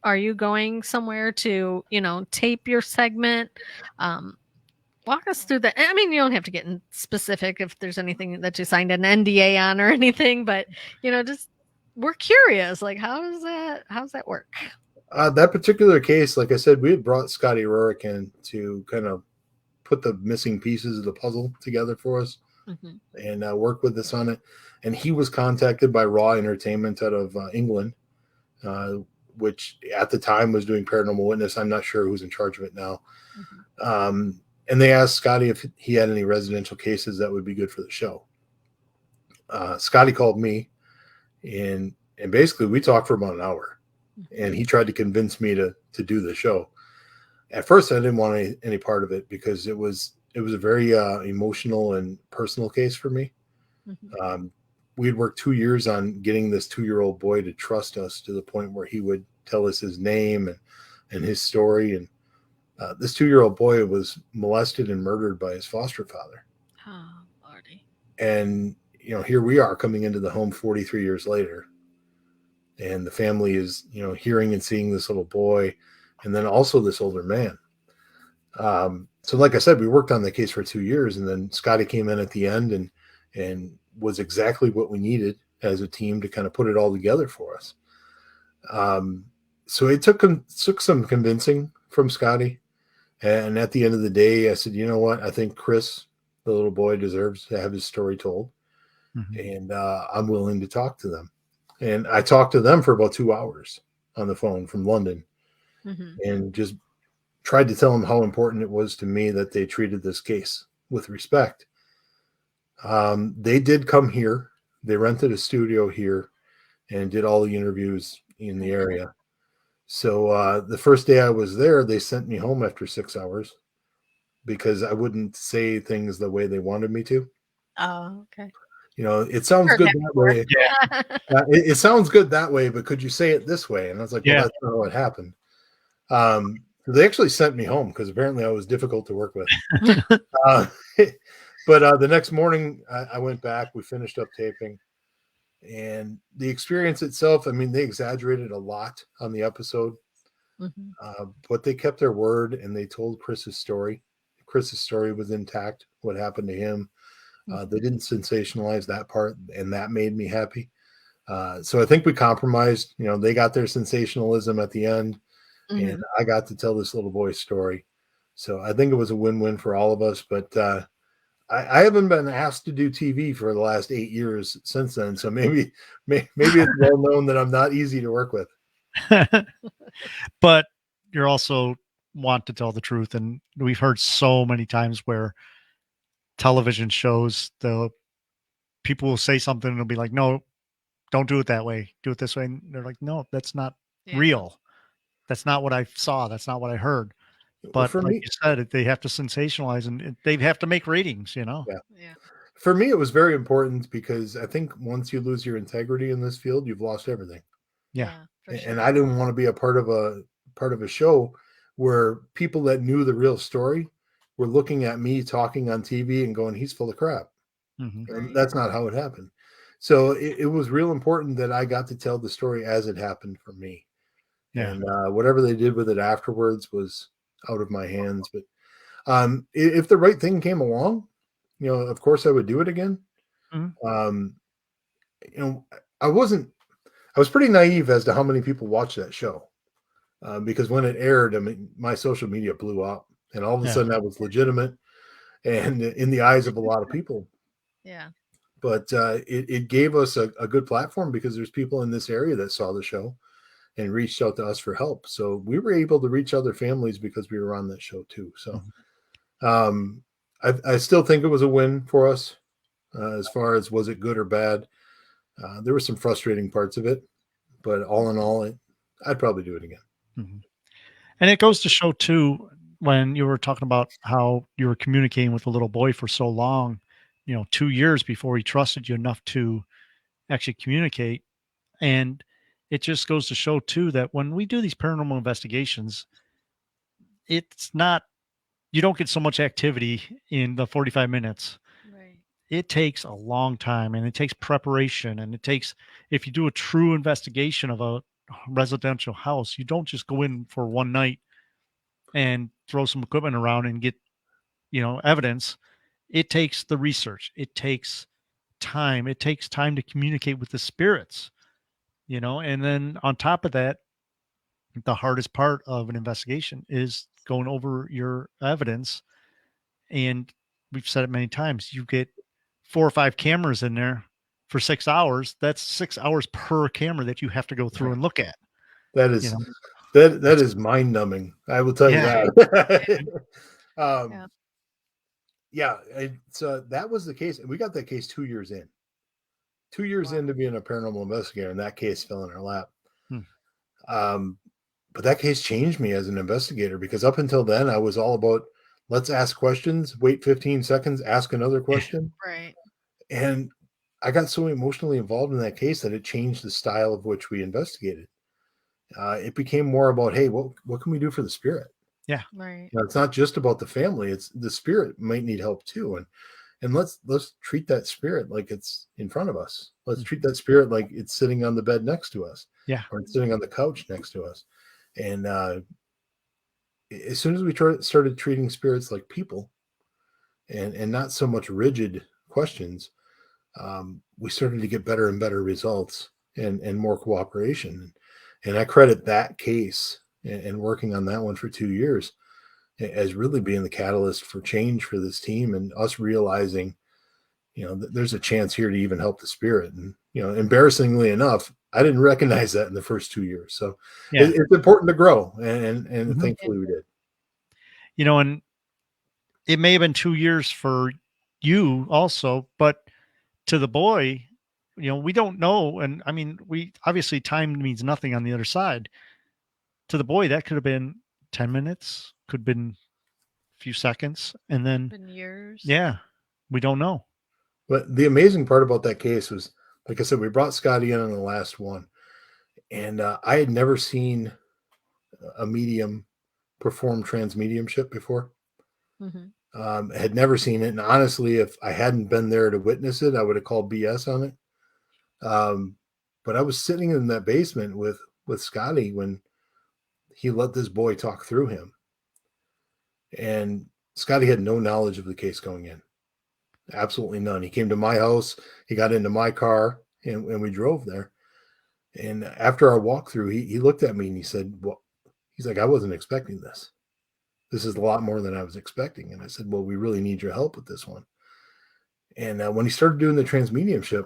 are you going somewhere to, tape your segment? Walk us through that. I mean, you don't have to get in specific if there's anything that you signed an NDA on or anything, but, just we're curious, like, how's that work? That particular case, like I said, we had brought Scotty Rorick in to kind of put the missing pieces of the puzzle together for us and work with us on it. And he was contacted by Raw Entertainment out of England, which at the time was doing Paranormal Witness. I'm not sure who's in charge of it now. And they asked Scotty if he had any residential cases that would be good for the show. Scotty called me, and basically we talked for about an hour, and he tried to convince me to do the show. At first, I didn't want any part of it because it was a very emotional and personal case for me. We had worked 2 years on getting this 2-year-old boy to trust us to the point where he would tell us his name and his story. And this 2-year-old boy was molested and murdered by his foster father. Oh, Lordy. And, here we are coming into the home 43 years later. And the family is, hearing and seeing this little boy, and then also this older man. So like I said, we worked on the case for 2 years, and then Scotty came in at the end and was exactly what we needed as a team to kind of put it all together for us. So it took some convincing from Scotty. And at the end of the day, I said, you know what? I think Chris, the little boy, deserves to have his story told. And I'm willing to talk to them. And I talked to them for about 2 hours on the phone from London. And just tried to tell them how important it was to me that they treated this case with respect. They did come here. They rented a studio here and did all the interviews in the area. So the first day I was there, they sent me home after 6 hours because I wouldn't say things the way they wanted me to. Oh, okay. It sounds good that way. Yeah. It sounds good that way, but could you say it this way? And I was like, well, that's not what happened. They actually sent me home because apparently I was difficult to work with. But the next morning I went back, we finished up taping, and the experience itself, I mean, they exaggerated a lot on the episode, but they kept their word and they told Chris's story. Chris's story was intact, what happened to him. They didn't sensationalize that part, and that made me happy. So I think we compromised. They got their sensationalism at the end, and I got to tell this little boy's story. So I think it was a win-win for all of us. But I haven't been asked to do TV for the last 8 years since then. So maybe it's well known that I'm not easy to work with. But you're also want to tell the truth, and we've heard so many times where television shows, the people will say something and they'll be like, no, don't do it that way, do it this way, and they're like, no, that's not real, that's not what I saw, that's not what I heard. But for like me, you said, they have to sensationalize, and they have to make ratings, yeah. For me, it was very important because I think once you lose your integrity in this field, you've lost everything. For sure. And I didn't want to be a part of a show where people that knew the real story were looking at me talking on TV and going, he's full of crap. And that's not how it happened. So it was real important that I got to tell the story as it happened for me. And whatever they did with it afterwards was out of my hands. But if the right thing came along, of course I would do it again. I was pretty naive as to how many people watched that show. Because when it aired, I mean, my social media blew up, and all of a sudden I was legitimate and in the eyes of a lot of people. But it gave us a good platform because there's people in this area that saw the show and reached out to us for help. So we were able to reach other families because we were on that show too. So I still think it was a win for us as far as was it good or bad. There were some frustrating parts of it, but all in all, I'd probably do it again. And it goes to show too, when you were talking about how you were communicating with a little boy for so long, 2 years before he trusted you enough to actually communicate. And it just goes to show too that when we do these paranormal investigations, it's not, you don't get so much activity in the 45 minutes. It takes a long time, and it takes preparation, and it takes, if you do a true investigation of a residential house, you don't just go in for one night and throw some equipment around and get, evidence. It takes the research. It takes time. It takes time to communicate with the spirits, and then on top of that, the hardest part of an investigation is going over your evidence. And we've said it many times, you get 4 or 5 cameras in there for 6 hours. That's 6 hours per camera that you have to go through and look at. That is, that is mind numbing. I will tell you that. So that was the case. And we got that case 2 years in. 2 years into being a paranormal investigator, and that case fell in our lap. But that case changed me as an investigator, because up until then I was all about, let's ask questions, wait 15 seconds, ask another question. And I got so emotionally involved in that case that it changed the style of which we investigated. It became more about, hey, what can we do for the spirit? It's not just about the family. It's the spirit might need help too. And let's treat that spirit like it's in front of us. Let's treat that spirit like it's sitting on the bed next to us. Or it's sitting on the couch next to us. And as soon as we started treating spirits like people and not so much rigid questions, we started to get better and better results and more cooperation. And I credit that case and working on that one for 2 years as really being the catalyst for change for this team, and us realizing, that there's a chance here to even help the spirit. And, embarrassingly enough, I didn't recognize that in the first 2 years. So it's important to grow. And thankfully we did. And it may have been 2 years for you also, but to the boy, we don't know. And I mean, obviously time means nothing on the other side. To the boy, that could have been 10 minutes, could have been a few seconds, and then been years. We don't know. But the amazing part about that case was, like I said, we brought Scotty in on the last one, and I had never seen a medium perform transmediumship before. Had never seen it. And honestly, if I hadn't been there to witness it, I would have called BS on it. But I was sitting in that basement with Scotty when he let this boy talk through him. And Scotty had no knowledge of the case going in. Absolutely none. He came to my house, he got into my car, and we drove there. And after our walkthrough, he looked at me and he said, He's like, I wasn't expecting this. This is a lot more than I was expecting. And I said, well, we really need your help with this one. And when he started doing the transmediumship,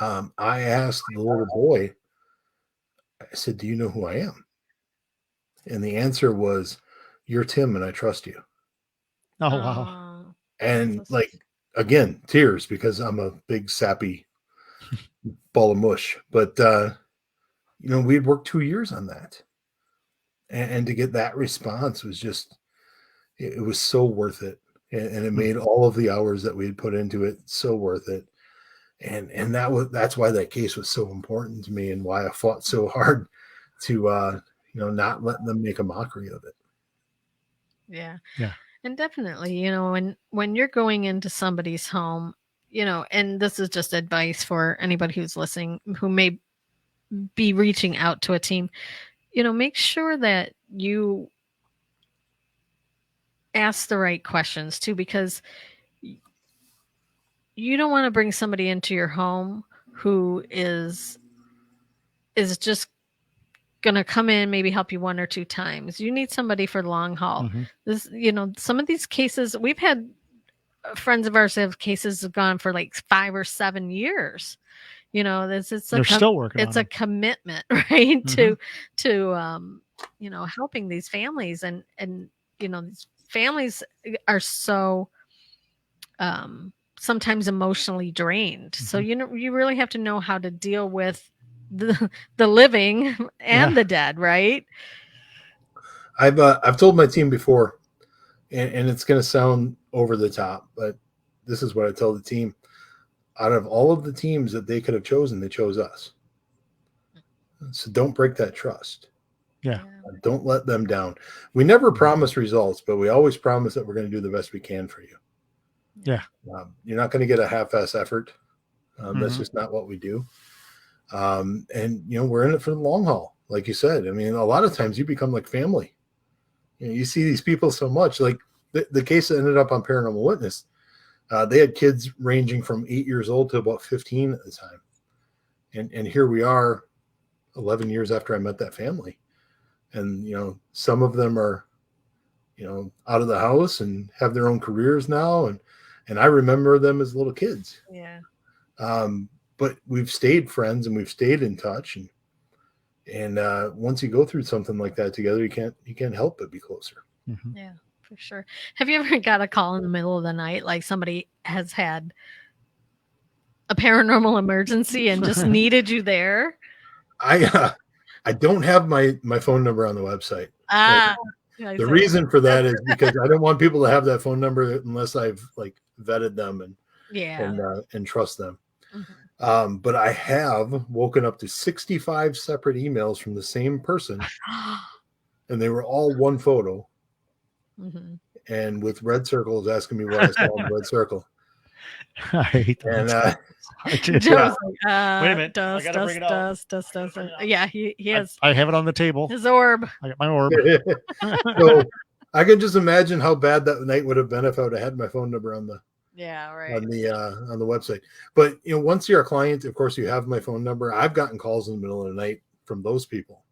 I asked the little boy, I said, do you know who I am? And the answer was, you're Tim and I trust you. Oh, wow. And like, again, tears, because I'm a big sappy ball of mush. But, we had worked 2 years on that. And to get that response was just, it was so worth it. And it made all of the hours that we had put into it so worth it. And that's why that case was so important to me, and why I fought so hard to, not let them make a mockery of it. Yeah. Yeah. And definitely, when you're going into somebody's home, and this is just advice for anybody who's listening, who may be reaching out to a team, make sure that you ask the right questions too, because you don't want to bring somebody into your home who is just going to come in, maybe help you 1 or 2 times. You need somebody for the long haul. This, some of these cases, we've had friends of ours have cases have gone for like 5 or 7 years. They're still working. It's a commitment, right? To helping these families, and these families are so sometimes emotionally drained. So you really have to know how to deal with the living and the dead, right? I've told my team before, and it's going to sound over the top, but this is what I tell the team. Out of all of the teams that they could have chosen, they chose us. So don't break that trust. Yeah. Don't let them down. We never promise results, but we always promise that we're going to do the best we can for you. Yeah. You're not going to get a half-ass effort. That's just not what we do. And we're in it for the long haul. Like you said, I mean, a lot of times you become like family. You see these people so much. Like the case that ended up on Paranormal Witness, they had kids ranging from 8 years old to about 15 at the time. And here we are 11 years after I met that family. And, some of them are, out of the house and have their own careers now. And I remember them as little kids. Yeah. But we've stayed friends and we've stayed in touch. And once you go through something like that together, you can't help but be closer. Yeah, for sure. Have you ever got a call in the middle of the night, like somebody has had a paranormal emergency and just needed you there? I don't have my phone number on the website. The reason for that is because I don't want people to have that phone number unless I've like vetted them and trust them. But I have woken up to 65 separate emails from the same person, and they were all one photo, and with red circles asking me what I saw in the red circle. I hate that. And wait a minute. I gotta bring it out. Yeah, he has. I have it on the table. His orb. I got my orb. So I can just imagine how bad that night would have been if I would have had my phone number on the on the website. But once you're a client, of course you have my phone number. I've gotten calls in the middle of the night from those people,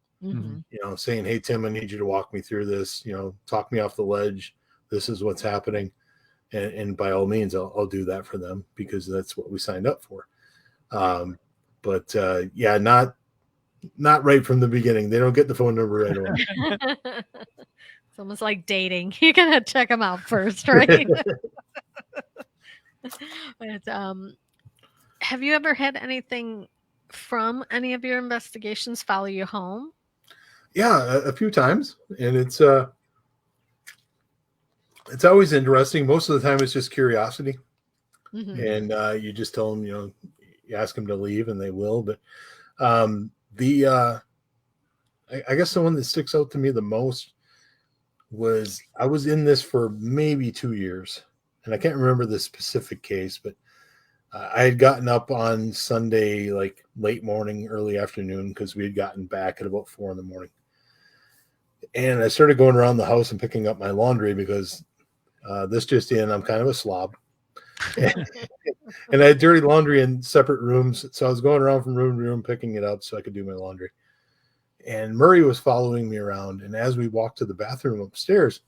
saying, "Hey Tim, I need you to walk me through this. Talk me off the ledge. This is what's happening." And by all means, I'll do that for them because that's what we signed up for. But not right from the beginning. They don't get the phone number right away. It's almost like dating. You gotta check them out first, right? But have you ever had anything from any of your investigations follow you home? Yeah, a few times, and it's always interesting. Most of the time, it's just curiosity, and you just tell them, you ask them to leave, and they will. But I guess the one that sticks out to me the most was I was in this for maybe 2 years, and I can't remember the specific case, but I had gotten up on Sunday, like late morning, early afternoon, because we had gotten back at about 4 a.m. And I started going around the house and picking up my laundry because this just in, I'm kind of a slob. And I had dirty laundry in separate rooms. So I was going around from room to room picking it up so I could do my laundry. And Murray was following me around. And as we walked to the bathroom upstairs,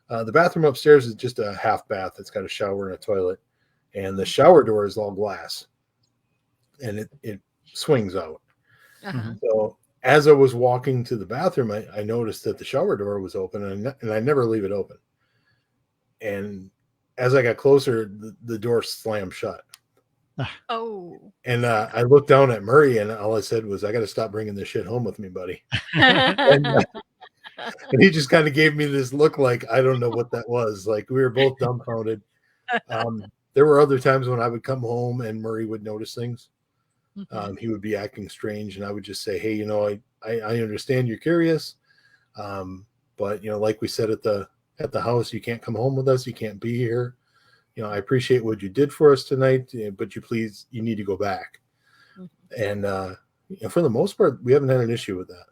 the bathroom upstairs is just a half bath. It's got a shower and a toilet. And the shower door is all glass. And it swings out. Uh-huh. So as I was walking to the bathroom, I noticed that the shower door was open, and I never leave it open. And as I got closer, the door slammed shut. Oh. And I looked down at Murray, and all I said was, "I got to stop bringing this shit home with me, buddy." and he just kind of gave me this look like, I don't know what that was. Like, we were both dumbfounded. There were other times when I would come home and Murray would notice things. He would be acting strange, and I would just say, "Hey, you know, I understand you're curious, but you know, like we said at the house, you can't come home with us. You can't be here. You know, I appreciate what you did for us tonight, but you need to go back." And for the most part, we haven't had an issue with that.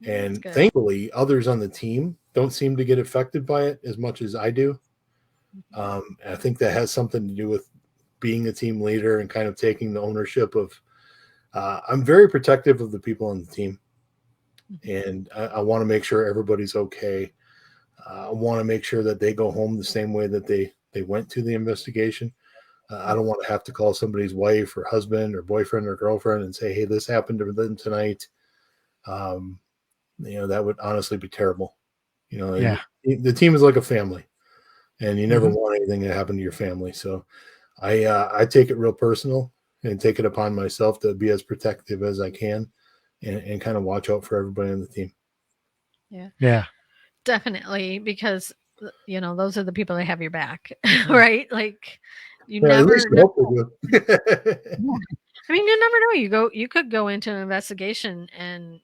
And thankfully, others on the team don't seem to get affected by it as much as I do. I think that has something to do with being a team leader and kind of taking the ownership of, I'm very protective of the people on the team. And I want to make sure everybody's okay. I want to make sure that they go home the same way that they went to the investigation. I don't want to have to call somebody's wife or husband or boyfriend or girlfriend and say, "Hey, this happened to them tonight." You know, that would honestly be terrible. You know, the team is like a family, and you never want anything to happen to your family. So I take it real personal and take it upon myself to be as protective as I can and kind of watch out for everybody on the team. Yeah. Definitely, because you know, those are the people that have your back, right? Like you Yeah, never know. I mean, you never know. You could go into an investigation and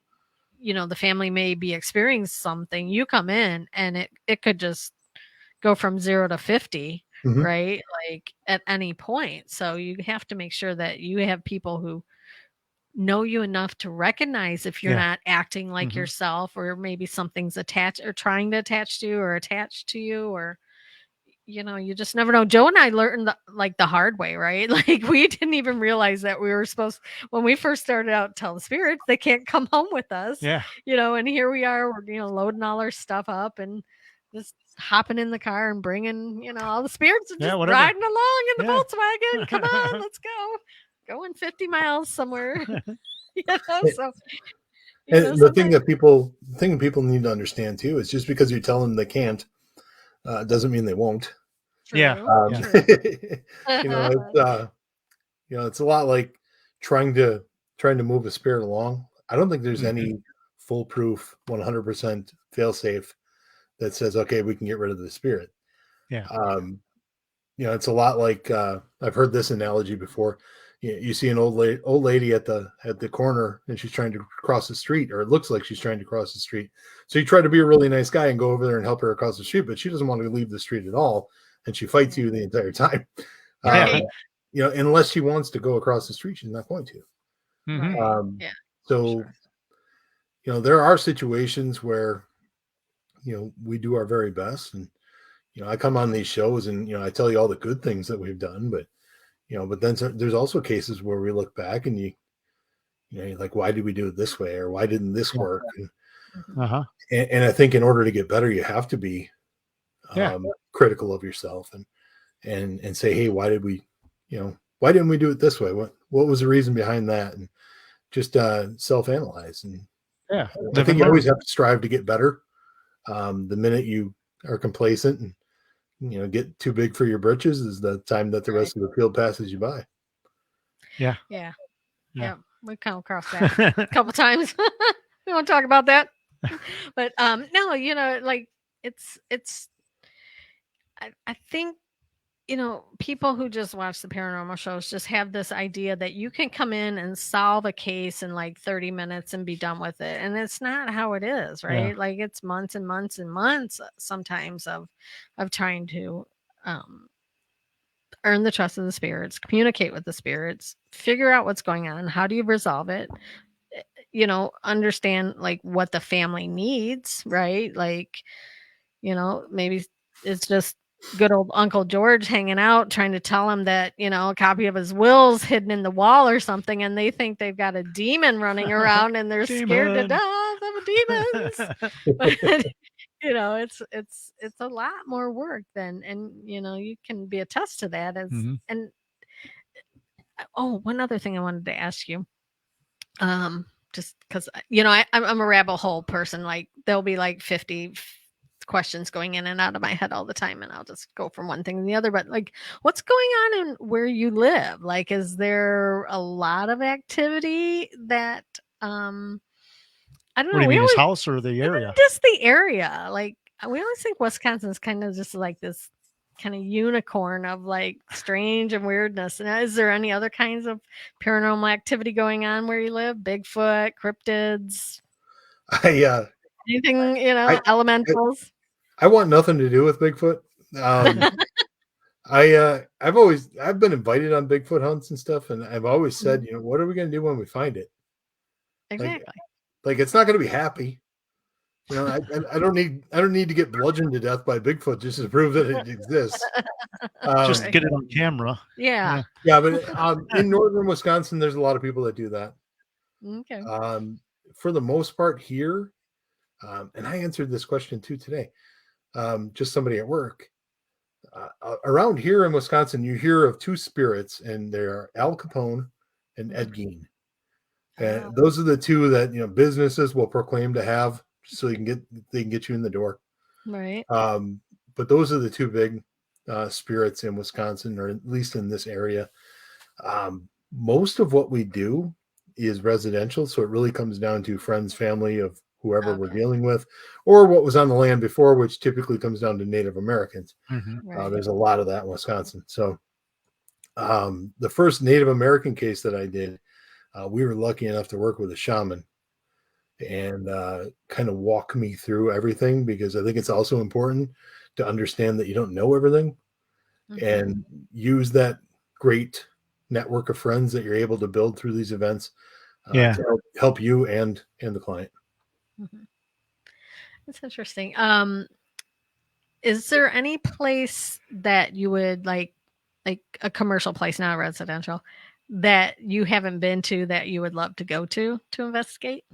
you know, the family may be experiencing something. You come in and it could just go from 0 to 50, right? Like at any point. So you have to make sure that you have people who know you enough to recognize if you're not acting like yourself, or maybe something's attached or trying to attach to you or attached to you, or you know, you just never know. Joe and I learned the hard way, right? Like we didn't even realize that we were supposed, when we first started out, tell the spirits they can't come home with us. Yeah. You know, and here we are, we're, you know, loading all our stuff up and just hopping in the car and bringing, you know, all the spirits and just riding along in the Volkswagen. Come on, let's go. Going 50 miles somewhere. You know, so and the thing people need to understand too is just because you tell them they can't, doesn't mean they won't. True. You know, it's a lot like trying to move a spirit along. I don't think there's any foolproof 100% fail-safe that says, okay, we can get rid of the spirit. Yeah. You know, it's a lot like I've heard this analogy before. You see an old lady at the corner, and she's trying to cross the street, or it looks like she's trying to cross the street. So you try to be a really nice guy and go over there and help her across the street, but she doesn't want to leave the street at all, and she fights you the entire time. You know, unless she wants to go across the street, she's not going to. So, you know, there are situations where, you know, we do our very best, and you know, I come on these shows and, you know, I tell you all the good things that we've done, but you know, but then there's also cases where we look back and you know, you're like, why did we do it this way, or why didn't this work? And I think in order to get better, you have to be critical of yourself and say, hey, why didn't we do it this way? What was the reason behind that? And just self-analyze. And I think you always have to strive to get better. The minute you are complacent and, you know, get too big for your britches is the time that the rest of the field passes you by. Yeah. We've come across that a couple times. We won't talk about that, but no, you know, like it's I think, you know, people who just watch the paranormal shows just have this idea that you can come in and solve a case in like 30 minutes and be done with it. And it's not how it is, right? Yeah. Like it's months and months and months sometimes of trying to earn the trust of the spirits, communicate with the spirits, figure out what's going on. How do you resolve it? You know, understand like what the family needs, right? Like, you know, maybe it's just good old Uncle George hanging out, trying to tell him that, a copy of his will's hidden in the wall or something, and they think they've got a demon running around and they're scared to Demon. death of demons. But, it's a lot more work than, and you can be attest to that as and one other thing I wanted to ask you. Just because I'm a rabbit hole person. Like there'll be like 50 questions going in and out of my head all the time, and I'll just go from one thing to the other. But like, what's going on in where you live? Like, is there a lot of activity that I don't know? What do you mean, his house or the area? Just the area. Like, we always think Wisconsin's kind of just like this kind of unicorn of like strange and weirdness. And is there any other kinds of paranormal activity going on where you live? Bigfoot, cryptids? Anything, elementals? I want nothing to do with Bigfoot. I've been invited on Bigfoot hunts and stuff, and I've always said, what are we going to do when we find it? Exactly. Like it's not going to be happy. I don't need to get bludgeoned to death by Bigfoot just to prove that it exists. Just get it on camera. Yeah. But in northern Wisconsin, there's a lot of people that do that. Okay. For the most part here, and I answered this question too today. Just somebody at work. Around here in Wisconsin, you hear of two spirits, and they're Al Capone and Ed Gein. And those are the two that businesses will proclaim to have, so they can get you in the door. Right. But those are the two big spirits in Wisconsin, or at least in this area. Most of what we do is residential, so it really comes down to friends, family of whoever we're dealing with, or what was on the land before, which typically comes down to Native Americans. Right. There's a lot of that in Wisconsin. So the first Native American case that I did, we were lucky enough to work with a shaman and kind of walk me through everything, because I think it's also important to understand that you don't know everything and use that great network of friends that you're able to build through these events to help you and the client. That's interesting. Is there any place that you would like a commercial place, not residential, that you haven't been to that you would love to go to investigate?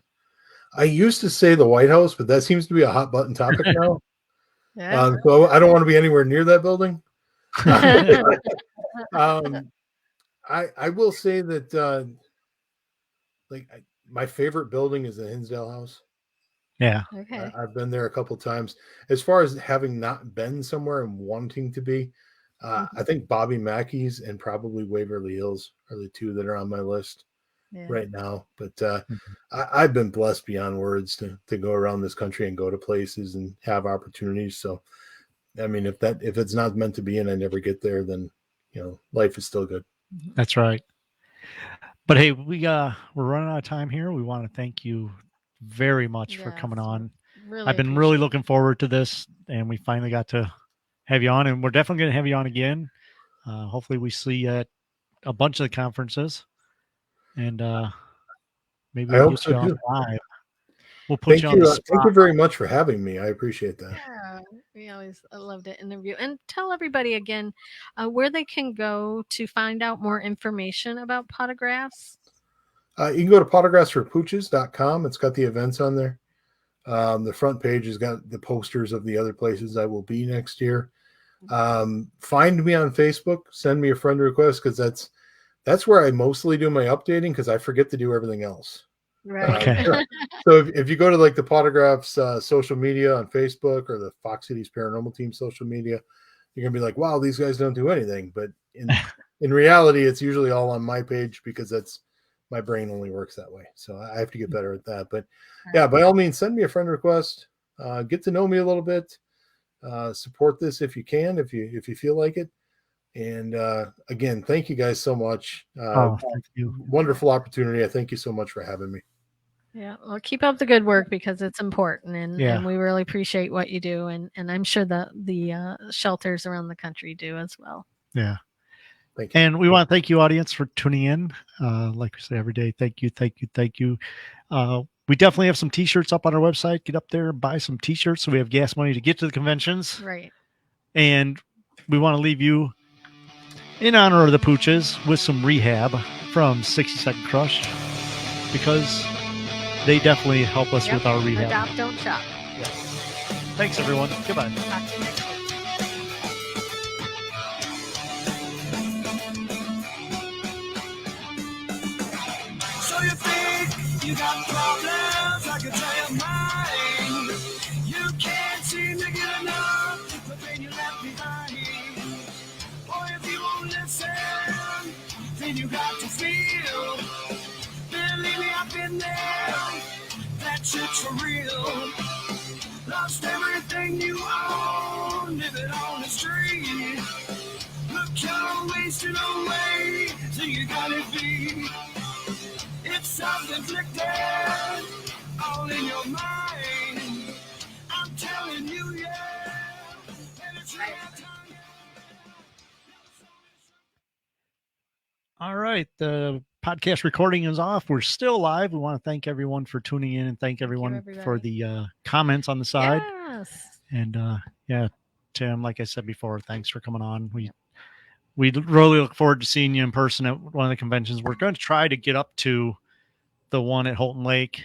I used to say the White House, but that seems to be a hot button topic now. Yeah. So I don't want to be anywhere near that building. I will say that my favorite building is the Hinsdale House. Yeah. Okay. I've been there a couple times. As far as having not been somewhere and wanting to be, I think Bobby Mackey's and probably Waverly Hills are the two that are on my list right now. But I've been blessed beyond words to go around this country and go to places and have opportunities. So, I mean, if it's not meant to be and I never get there, then life is still good. That's right. But hey, we're running out of time here. We want to thank you very much for coming on. I've been really looking forward to this, and we finally got to have you on, and we're definitely going to have you on again. Hopefully we see you at a bunch of the conferences, and maybe we'll get you on live. We'll put you on the spot. Thank you very much for having me. I appreciate that. Yeah, we always love to interview. And tell everybody again where they can go to find out more information about Potographs. You can go to photographsforpooches.com. It's got the events on there. The front page has got the posters of the other places I will be next year. Find me on Facebook. Send me a friend request, because that's where I mostly do my updating, because I forget to do everything else. Right. Okay. So if you go to like the Potographs social media on Facebook or the Fox Cities Paranormal Team social media, you're gonna be like, wow, these guys don't do anything. But in reality, it's usually all on my page, because my brain only works that way. So I have to get better at that. But yeah, by all means, send me a friend request. Get to know me a little bit. Support this if you can, if you feel like it. And again, thank you guys so much. Thank you. Wonderful opportunity. I thank you so much for having me. Yeah, well, keep up the good work, because it's important, and we really appreciate what you do, and I'm sure the shelters around the country do as well. Yeah. Thank you. And we want to thank you, audience, for tuning in. Like we say every day, thank you. We definitely have some t-shirts up on our website. Get up there and buy some t-shirts so we have gas money to get to the conventions. Right. And we want to leave you in honor of the Pooches with some Rehab from 60 Second Crush, because they definitely help us with our rehab. Adopt, don't shop. Yes. Thanks, everyone. Goodbye. Talk to you next week. So you think you got problems? I can tell you mine. You can't seem to get enough, but then you left behind. Boy, if you won't listen, then you got to feel. Believe me, I've been there. That shit's for real. Lost everything you own, living on the street. Look, you're wasting away, so you gotta be. It's self-inflicted, all in your mind. I'm telling you, yeah. And it's real time. All right. The podcast recording is off. We're still live. We want to thank everyone for tuning in and thank everyone for the comments on the side. Yes. And yeah, Tim, like I said before, thanks for coming on. We really look forward to seeing you in person at one of the conventions. We're going to try to get up to the one at Holton Lake.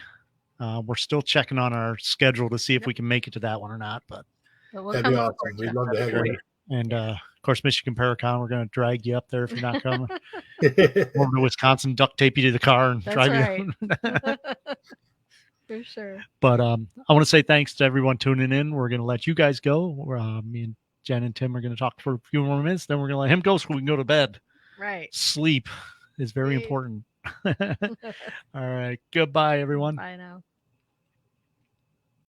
We're still checking on our schedule to see if we can make it to that one or not. But we'll that'd be awesome. We'd love to have you. And of course, Michigan Paracon, we're going to drag you up there if you're not coming. Over to Wisconsin, duct tape you to the car and drive you. For sure. But I want to say thanks to everyone tuning in. We're going to let you guys go. Me and Jen and Tim are going to talk for a few more minutes. Then we're going to let him go so we can go to bed. Right. Sleep is very important. All right. Goodbye, everyone. Bye now.